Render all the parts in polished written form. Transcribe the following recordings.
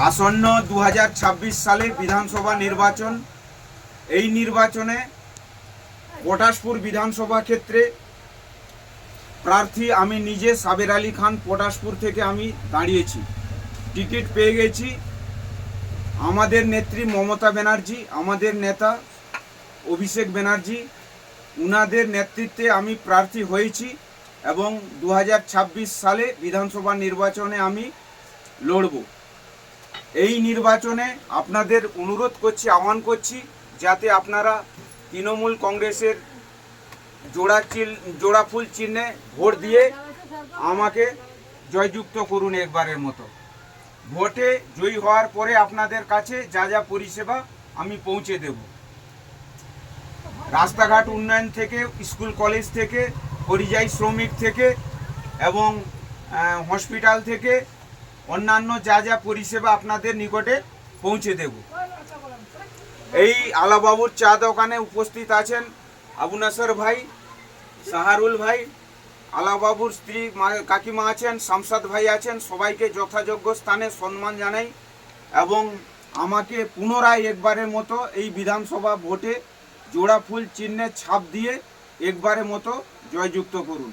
আসন্ন 2026 সালে বিধানসভা নির্বাচন। এই নির্বাচনে পটাশপুর বিধানসভা ক্ষেত্রে প্রার্থী আমি নিজে সাবের আলী খান পটাশপুর থেকে আমি দাঁড়িয়েছি। টিকিট পেয়ে গেছি। আমাদের নেত্রী মমতা ব্যানার্জি, আমাদের নেতা অভিষেক ব্যানার্জি, উনাদের নেতৃত্বে আমি প্রার্থী হয়েছি এবং 2026 সালে বিধানসভা নির্বাচনে আমি লড়ব। এই নির্বাচনে আপনাদের অনুরোধ করছি, আহ্বান করছি, যাতে আপনারা তৃণমূল কংগ্রেসের জোড়া ফুল চিহ্নে ভোট দিয়ে আমাকে জয়যুক্ত করুন একবারের মতো। ভোটে জয়ী হওয়ার পরে আপনাদের কাছে যা যা পরিষেবা আমি পৌঁছে দেব। রাস্তাঘাট উন্নয়ন থেকে, স্কুল কলেজ থেকে, পরিযায়ী শ্রমিক থেকে এবং হসপিটাল থেকে অন্যান্য যা যা পরিষেবা আপনাদের নিকটে পৌঁছে দেব। এই আলাবাবুর চা দোকানে উপস্থিত আছেন আবু নাসর ভাই, সাহারুল ভাই, আলাবাবুর স্ত্রী কাকিমা আছেন, শামসাদ ভাই আছেন। সবাইকে যথাযোগ্য স্থানে সম্মান জানাই এবং আমাকে পুনরায় একবারের মতো এই বিধানসভা ভোটে জোড়া ফুল চিহ্নে ছাপ দিয়ে একবারের মতো জয়যুক্ত করুন।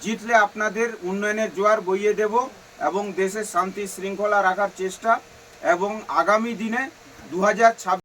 জিতলে আপনাদের উন্নয়নের জোয়ার বইয়ে দেব এবং দেশের শান্তি শৃঙ্খলা রাখার চেষ্টা এবং আগামী দিনে 2026